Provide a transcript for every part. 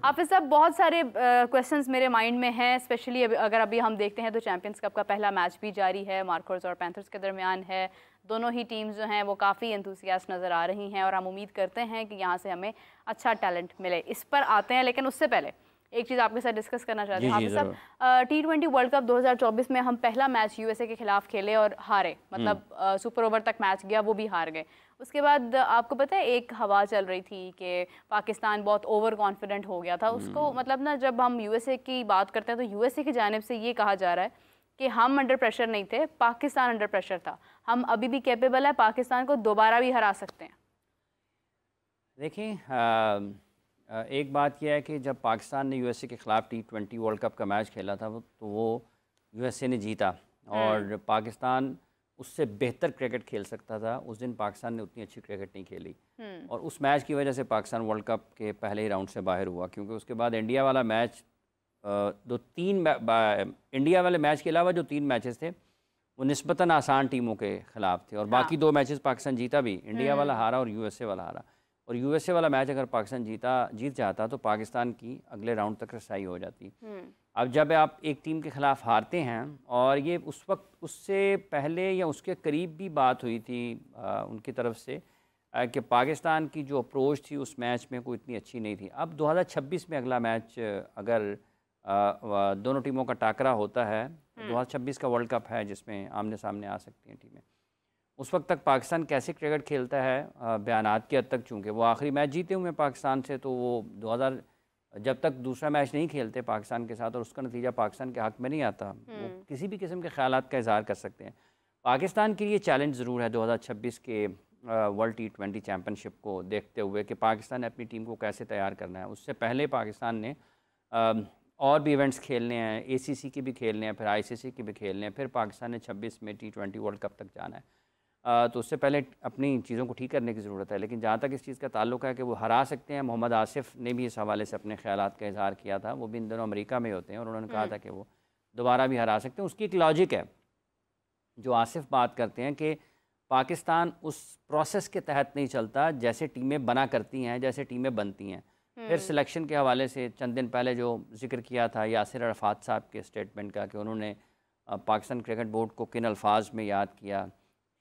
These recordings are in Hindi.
हाफिज साहब, बहुत सारे क्वेश्चंस मेरे माइंड में हैं, स्पेशली अगर अभी हम देखते हैं तो चैंपियंस कप का पहला मैच भी जारी है, मार्कोर्स और पैंथर्स के दरमियान है। दोनों ही टीम्स जो हैं वो काफ़ी एंथुसियास्ट नज़र आ रही हैं और हम उम्मीद करते हैं कि यहाँ से हमें अच्छा टैलेंट मिले। इस पर आते हैं, लेकिन उससे पहले एक चीज़ आपके साथ डिस्कस करना चाहते हैं हाफिज साहब। T20 वर्ल्ड कप 2024 में हम पहला मैच यूएसए के खिलाफ खेले और हारे, मतलब सुपर ओवर तक मैच गया, वो भी हार गए। उसके बाद आपको पता है एक हवा चल रही थी कि पाकिस्तान बहुत ओवर कॉन्फिडेंट हो गया था। उसको मतलब ना, जब हम यूएसए की बात करते हैं तो यूएसए की जानिब से ये कहा जा रहा है कि हम अंडर प्रेशर नहीं थे, पाकिस्तान अंडर प्रेशर था, हम अभी भी कैपेबल है, पाकिस्तान को दोबारा भी हरा सकते हैं। देखिए, एक बात यह है कि जब पाकिस्तान ने यूएसए के ख़िलाफ़ T20 वर्ल्ड कप का मैच खेला था तो वो यूएसए ने जीता और पाकिस्तान उससे बेहतर क्रिकेट खेल सकता था। उस दिन पाकिस्तान ने उतनी अच्छी क्रिकेट नहीं खेली और उस मैच की वजह से पाकिस्तान वर्ल्ड कप के पहले ही राउंड से बाहर हुआ, क्योंकि उसके बाद इंडिया वाला मैच इंडिया वाले मैच के अलावा जो 3 मैचेस थे वो निस्बतन आसान टीमों के ख़िलाफ़ थे और बाकी 2 मैचेस पाकिस्तान जीता भी, इंडिया वाला हारा और यूएसए वाला हारा। और यूएसए वाला मैच अगर पाकिस्तान जीत जाता तो पाकिस्तान की अगले राउंड तक रसाई हो जाती। अब जब आप एक टीम के ख़िलाफ़ हारते हैं, और ये उस वक्त उससे पहले या उसके करीब भी बात हुई थी उनकी तरफ से कि पाकिस्तान की जो अप्रोच थी उस मैच में कोई इतनी अच्छी नहीं थी। अब 2026 में अगला मैच अगर दोनों टीमों का टाकरा होता है, 2026 का वर्ल्ड कप है जिसमें आमने सामने आ सकती हैं टीमें। उस वक्त तक पाकिस्तान कैसे क्रिकेट खेलता है बयानात की हद तक, चूँकि वो आखिरी मैच जीते हुए पाकिस्तान से, तो वो जब तक दूसरा मैच नहीं खेलते पाकिस्तान के साथ और उसका नतीजा पाकिस्तान के हक़ में नहीं आता, वो किसी भी किस्म के ख़यालात का इज़हार कर सकते हैं। पाकिस्तान के लिए चैलेंज ज़रूर है 2026 के वर्ल्ड T20 चैम्पियनशिप को देखते हुए कि पाकिस्तान ने अपनी टीम को कैसे तैयार करना है। उससे पहले पाकिस्तान ने और भी इवेंट्स खेलने हैं, ACC के भी खेलने हैं, फिर ICC के भी खेलने हैं, फिर पाकिस्तान ने 26 में T20 वर्ल्ड कप तक जाना है। तो उससे पहले अपनी चीज़ों को ठीक करने की ज़रूरत है। लेकिन जहाँ तक इस चीज़ का ताल्लुक है कि वो हरा सकते हैं, मोहम्मद आसिफ ने भी इस हवाले से अपने ख़यालात का इज़हार किया था। वो भी इन दिनों अमेरिका में होते हैं और उन्होंने कहा था कि वो दोबारा भी हरा सकते हैं। उसकी एक लॉजिक है जो आसिफ बात करते हैं कि पाकिस्तान उस प्रोसेस के तहत नहीं चलता जैसे टीमें बना करती हैं, जैसे टीमें बनती हैं। फिर सिलेक्शन के हवाले से चंद दिन पहले जो जिक्र किया था यासिर अरफात साहब के स्टेटमेंट का कि उन्होंने पाकिस्तान क्रिकेट बोर्ड को किन अल्फाज में याद किया,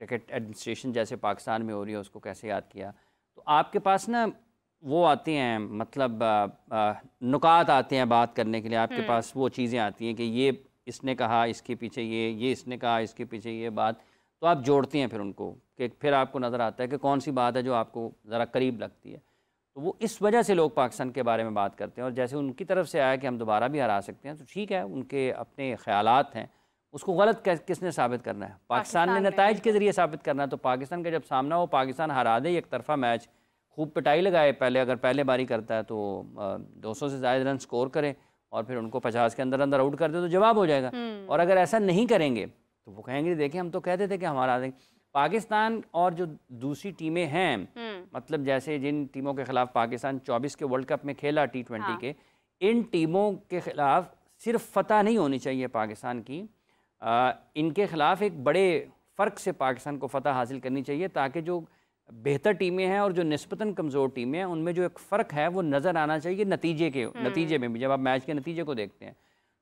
क्रिकेट एडमिनिस्ट्रेशन जैसे पाकिस्तान में हो रही है उसको कैसे याद किया। तो आपके पास ना वो आते हैं, मतलब नुकात आते हैं बात करने के लिए, आपके पास वो चीज़ें आती हैं कि ये इसने कहा इसके पीछे ये इसने कहा इसके पीछे ये बात, तो आप जोड़ते हैं फिर उनको कि फिर आपको नज़र आता है कि कौन सी बात है जो आपको ज़रा करीब लगती है। तो वो इस वजह से लोग पाकिस्तान के बारे में बात करते हैं। और जैसे उनकी तरफ से आया कि हम दोबारा भी हरा सकते हैं, तो ठीक है, उनके अपने ख्यालात हैं, उसको गलत किसने साबित करना है? पाकिस्तान ने नताइज के ज़रिए साबित करना है। तो पाकिस्तान का जब सामना हो, पाकिस्तान हरा दे, एक तरफा मैच, खूब पिटाई लगाए पहले, अगर पहले बारी करता है तो 200 से ज़्यादा रन स्कोर करे और फिर उनको 50 के अंदर अंदर आउट कर दे तो जवाब हो जाएगा। और अगर ऐसा नहीं करेंगे तो वो कहेंगे देखें हम तो कहते थे कि हमारा देंगे। पाकिस्तान और जो दूसरी टीमें हैं, मतलब जैसे जिन टीमों के खिलाफ पाकिस्तान 24 के वर्ल्ड कप में खेला T20 के, इन टीमों के खिलाफ सिर्फ फतह नहीं होनी चाहिए पाकिस्तान की, इनके खिलाफ एक बड़े फ़र्क से पाकिस्तान को फतह हासिल करनी चाहिए, ताकि जो बेहतर टीमें हैं और जो निस्बतन कमज़ोर टीमें हैं उनमें जो एक फ़र्क है वो नज़र आना चाहिए नतीजे में भी। जब आप मैच के नतीजे को देखते हैं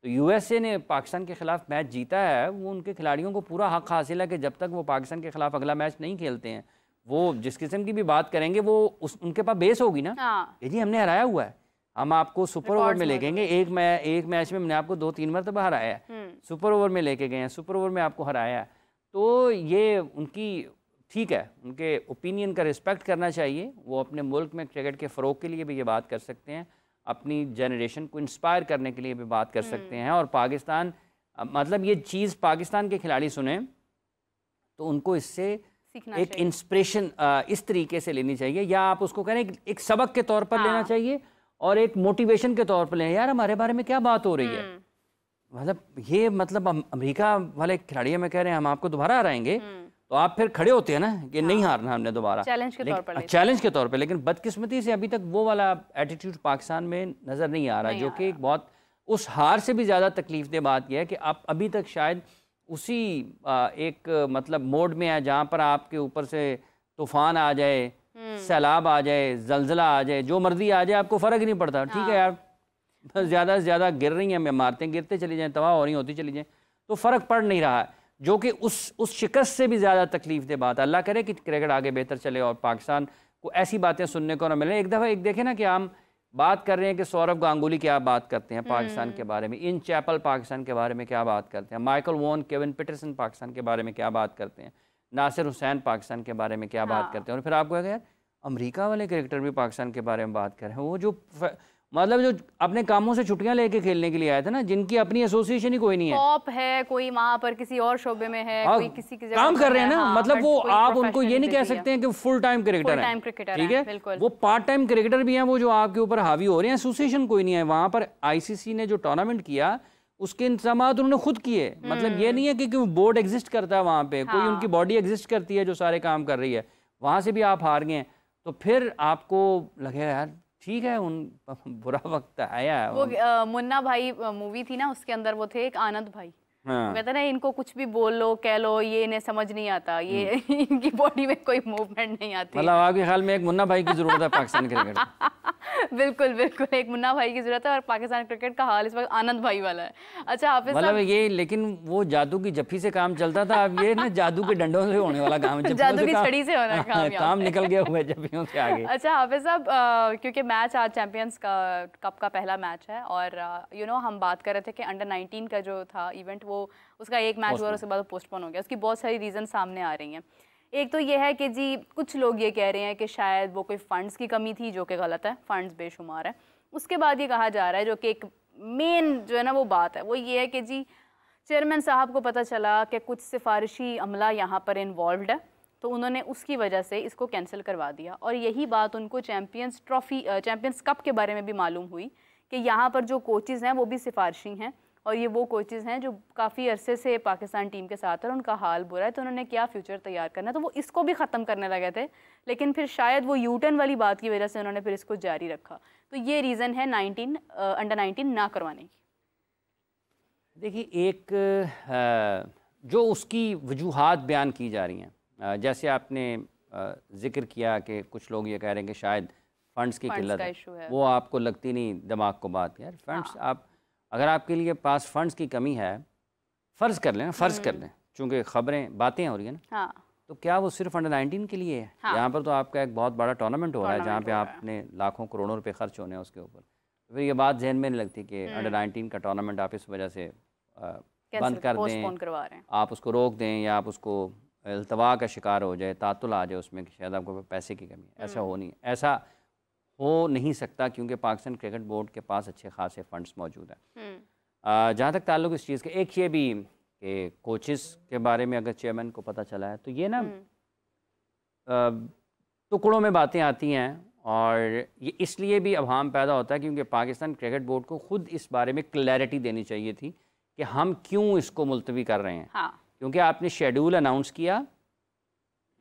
तो USA ने पाकिस्तान के ख़िलाफ़ मैच जीता है, वो उनके खिलाड़ियों को पूरा हक़ हासिल है कि जब तक वो पाकिस्तान के ख़िलाफ़ अगला मैच नहीं खेलते हैं, वो जिस किस्म की भी बात करेंगे वो उनके पास बेस होगी ना कि जी हमने हराया हुआ है, हम आपको सुपर ओवर में लेके गए, एक मैच में हमने आपको 2-3 मरतबा हराया है, सुपर ओवर में लेके गए हैं, सुपर ओवर में आपको हराया है। तो ये उनकी ठीक है, उनके ओपिनियन का रिस्पेक्ट करना चाहिए। वो अपने मुल्क में क्रिकेट के फ़रोग़ के लिए भी ये बात कर सकते हैं, अपनी जनरेशन को इंस्पायर करने के लिए भी बात कर सकते हैं। और पाकिस्तान, मतलब ये चीज़ पाकिस्तान के खिलाड़ी सुने तो उनको इससे एक इंस्पिरेशन इस तरीके से लेनी चाहिए, या आप उसको कहें एक सबक के तौर पर लेना चाहिए और एक मोटिवेशन के तौर पर लेना। यार हमारे बारे में क्या बात हो रही है, मतलब ये मतलब अमेरिका वाले खिलाड़ी हमें कह रहे हैं हम आपको दोबारा हराएंगे, तो आप फिर खड़े होते हैं ना कि नहीं हारना हमने दोबारा, चैलेंज के तौर पे। लेकिन बदकिस्मती से अभी तक वो वाला एटीट्यूड पाकिस्तान में नज़र नहीं आ रहा, जो कि एक बहुत, उस हार से भी ज़्यादा तकलीफ दे बात यह है कि आप अभी तक शायद उसी एक मतलब मोड में है जहाँ पर आपके ऊपर से तूफ़ान आ जाए, सैलाब आ जाए, जलजला आ जाए, जो मर्जी आ जाए, आपको फ़र्क ही नहीं पड़ता। ठीक है यार, बस ज़्यादा से ज़्यादा गिर रही हैं, मारते गिरते चली जाएँ, तबाह हो रही होती चली जाएँ, तो फ़र्क पड़ नहीं रहा है, जो कि उस शिकस्त से भी ज़्यादा तकलीफ दे बात। अल्लाह करे कि क्रिकेट आगे बेहतर चले और पाकिस्तान को ऐसी बातें सुनने को ना मिले। एक दफ़ा एक देखें ना कि हम बात कर रहे हैं कि सौरव गांगुली क्या बात करते हैं पाकिस्तान के बारे में, इन चैपल पाकिस्तान के बारे में क्या बात करते हैं, Michael Vaughan, Kevin Pietersen Pakistan के बारे में क्या बात करते हैं, नासिर हुसैन पाकिस्तान के बारे में क्या बात करते हैं, और फिर आपको यार अमेरिका वाले क्रिकेटर भी पाकिस्तान के बारे में बात कर रहे हैं। वो जो मतलब जो अपने कामों से छुट्टियां लेके खेलने के लिए आए थे ना, जिनकी अपनी एसोसिएशन ही कोई नहीं है, टॉप है, कोई वहां पर किसी और शोबे में है, कोई किसी की जगह काम कर रहे हैं ना, मतलब वो आप उनको ये नहीं कह सकते हैं कि फुल टाइम क्रिकेटर है, ठीक है, वो पार्ट टाइम क्रिकेटर भी हैं, वो जो आपके ऊपर हावी हो रहे हैं। एसोसिएशन कोई नहीं है वहां पर। आईसीसी ने जो टूर्नामेंट किया उसके इंतजाम उन्होंने खुद किए, मतलब ये नहीं है कि बोर्ड एग्जिस्ट करता है वहां पे, कोई उनकी बॉडी एग्जिस्ट करती है जो सारे काम कर रही है, वहां से भी आप हार गए, तो फिर आपको लगेगा यार ठीक है, उन बुरा वक्त आया है। वो मुन्ना भाई मूवी थी ना, उसके अंदर वो थे एक आनंद भाई, कहते ना इनको कुछ भी बोल लो कह लो ये इन्हें समझ नहीं आता, ये इनकी बॉडी में कोई मूवमेंट नहीं आती। मतलब आपके ख्याल में एक मुन्ना भाई की जरूरत है पाकिस्तान क्रिकेट बिल्कुल बिल्कुल, एक मुन्ना भाई की जरूरत है, और पाकिस्तान क्रिकेट का हाल इस वक्त आनंद भाई वाला है। अच्छा हाफिज मतलब ये, लेकिन वो जादू की जफ्फी से काम चलता था, अब ये ना जादू के डंडों से होने वाला काम है, जादू की छड़ी से होना काम निकल गया हुआ है जफ्फियों से आगे। अच्छा हाफिज साहब, क्योंकि मैच आज चैंपियंस कप का पहला मैच है, और हम बात कर रहे थे कि अंडर 19 का जो था इवेंट, वो उसका एक मैच हुआ और उसके बाद पोस्टपोन हो गया। उसकी बहुत सारी रीज़न सामने आ रही हैं। एक तो ये है कि जी कुछ लोग ये कह रहे हैं कि शायद वो कोई फ़ंड्स की कमी थी, जो कि गलत है, फ़ंड्स बेशुमार है। उसके बाद ये कहा जा रहा है, जो कि एक मेन जो है ना वो बात है, वो ये है कि जी चेयरमैन साहब को पता चला कि कुछ सिफारिशी अमला यहाँ पर इन्वॉल्व है, तो उन्होंने उसकी वजह से इसको कैंसिल करवा दिया। और यही बात उनको चैम्पियंस कप के बारे में भी मालूम हुई कि यहाँ पर जो कोचेज़ हैं वो भी सिफारशी हैं, और ये वो कोचेज़ हैं जो काफ़ी अरसे से पाकिस्तान टीम के साथ है, उनका हाल बुरा है, तो उन्होंने क्या फ्यूचर तैयार करना है, तो वो इसको भी ख़त्म करने लगे थे, लेकिन फिर शायद वो यूटर्न वाली बात की वजह से उन्होंने फिर इसको जारी रखा। तो ये रीज़न है अंडर 19 ना करवाने की। देखिए, एक जो उसकी वजूहात बयान की जा रही हैं, जैसे आपने जिक्र किया कि कुछ लोग ये कह रहे हैं कि शायद फ़ंड्स की किल्लत है, वो आपको लगती नहीं दिमाग को बात, यार फंड्स आप अगर आपके लिए पास फंड्स की कमी है, फ़र्ज़ कर लें, फ़र्ज़ कर लें, चूँकि ख़बरें बातें हो रही हैं ना, तो क्या वो सिर्फ अंडर 19 के लिए है? यहाँ पर तो आपका एक बहुत बड़ा टूर्नामेंट हो रहा है, जहाँ पे आपने लाखों करोड़ों रुपए खर्च होने हैं उसके ऊपर। तो फिर ये बात जहन में नहीं लगती कि अंडर 19 का टूर्नामेंट आप इस वजह से बंद कर दें, आप उसको रोक दें, या आप उसको इल्तवा का शिकार हो जाए, तातुल आ जाए उसमें कि शायद आपको पैसे की कमी है। ऐसा हो नहीं, ऐसा हो नहीं सकता, क्योंकि पाकिस्तान क्रिकेट बोर्ड के पास अच्छे खासे फंड्स मौजूद हैं। जहाँ तक ताल्लुक़ इस चीज़ के, एक ये भी कि कोचेस के बारे में अगर चेयरमैन को पता चला है, तो ये ना टुकड़ों में बातें आती हैं, और ये इसलिए भी अभाम पैदा होता है क्योंकि पाकिस्तान क्रिकेट बोर्ड को खुद इस बारे में क्लैरिटी देनी चाहिए थी कि हम क्यों इसको मुलतवी कर रहे हैं। क्योंकि आपने शेड्यूल अनाउंस किया,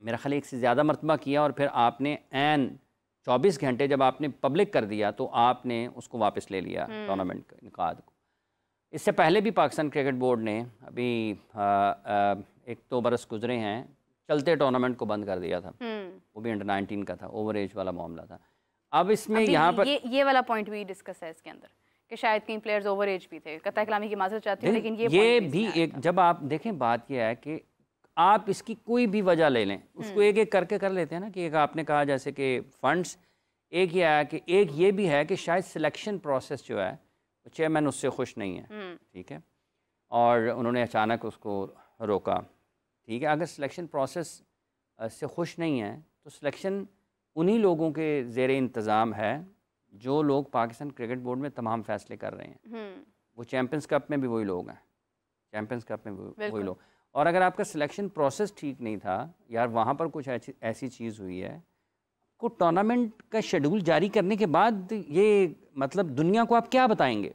मेरा ख्याल एक से ज़्यादा मरतबा किया, और फिर आपने एन 24 घंटे जब आपने पब्लिक कर दिया तो आपने उसको वापस ले लिया टूर्नामेंट के इनकाद को। इससे पहले भी पाकिस्तान क्रिकेट बोर्ड ने अभी 1-2 बरस गुजरे हैं, चलते टूर्नामेंट को बंद कर दिया था, वो भी अंडर 19 का था, ओवर एज वाला मामला था। अब इसमें यहाँ पर ये वाला पॉइंट भी डिस्कस है इसके अंदर कि शायद कई प्लेयर्स ओवर एज भी थे, कतई कलामी की माजरत चाहती हूं, लेकिन ये भी एक, जब आप देखें बात यह है कि आप इसकी कोई भी वजह ले लें, उसको एक एक करके कर लेते हैं ना, कि एक आपने कहा जैसे कि फंड्स, एक ये है कि एक ये भी है कि शायद सिलेक्शन प्रोसेस जो है चेयरमैन उससे खुश नहीं है, ठीक है, और उन्होंने अचानक उसको रोका, ठीक है। अगर सिलेक्शन प्रोसेस से खुश नहीं है तो सिलेक्शन उन्हीं लोगों के ज़ेरे इंतज़ाम है जो लोग पाकिस्तान क्रिकेट बोर्ड में तमाम फैसले कर रहे हैं। वो चैम्पियंस कप में भी वही लोग हैं, चैम्पियंस कप में भी वही लोग। और अगर आपका सिलेक्शन प्रोसेस ठीक नहीं था, यार वहाँ पर कुछ ऐसी चीज़ हुई है, को टूर्नामेंट का शेड्यूल जारी करने के बाद ये मतलब दुनिया को आप क्या बताएंगे?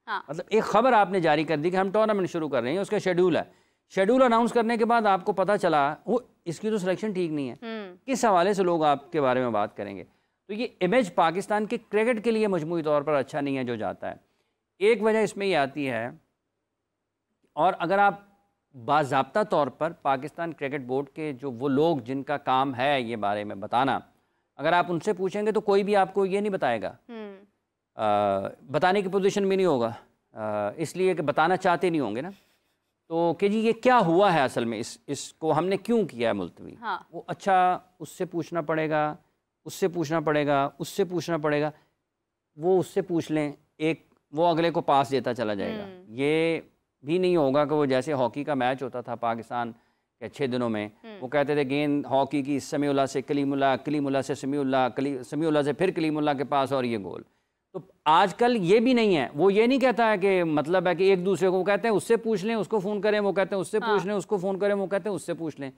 मतलब एक खबर आपने जारी कर दी कि हम टूर्नामेंट शुरू कर रहे हैं, उसका शेड्यूल है, शेड्यूल अनाउंस करने के बाद आपको पता चला वो इसकी तो सिलेक्शन ठीक नहीं है, किस हवाले से लोग आपके बारे में बात करेंगे? तो ये इमेज पाकिस्तान के क्रिकेट के लिए मजमूई तौर पर अच्छा नहीं है जो जाता है। एक वजह इसमें ये आती है, और अगर आप बाज़ाब्ता तौर पर पाकिस्तान क्रिकेट बोर्ड के जो वो लोग जिनका काम है ये बारे में बताना, अगर आप उनसे पूछेंगे तो कोई भी आपको ये नहीं बताएगा बताने की पोजीशन में नहीं होगा, इसलिए कि बताना चाहते नहीं होंगे ना, तो कि जी ये क्या हुआ है असल में, इसको हमने क्यों किया है मुलतवी। हाँ। वो अच्छा उससे पूछना पड़ेगा, उससे पूछना पड़ेगा, उससे पूछना पड़ेगा, वो उससे पूछ लें, एक वो अगले को पास देता चला जाएगा। ये भी नहीं होगा कि वो जैसे हॉकी का मैच होता था पाकिस्तान के अच्छे दिनों में, वो कहते थे गेंद हॉकी की समीउल्लाह से कलीमुल्लाह, कलीमुल्लाह से समीउल्लाह, समीउल्लाह से फिर कलीमुल्लाह के पास और ये गोल। तो आजकल ये भी नहीं है, वो ये नहीं कहता है कि मतलब है कि एक दूसरे को, वो कहते हैं उससे पूछ लें, उसको फ़ोन करें, वो कहते हैं उससे पूछ लें, उसको फ़ोन करें, वो कहते हैं उससे पूछ लें।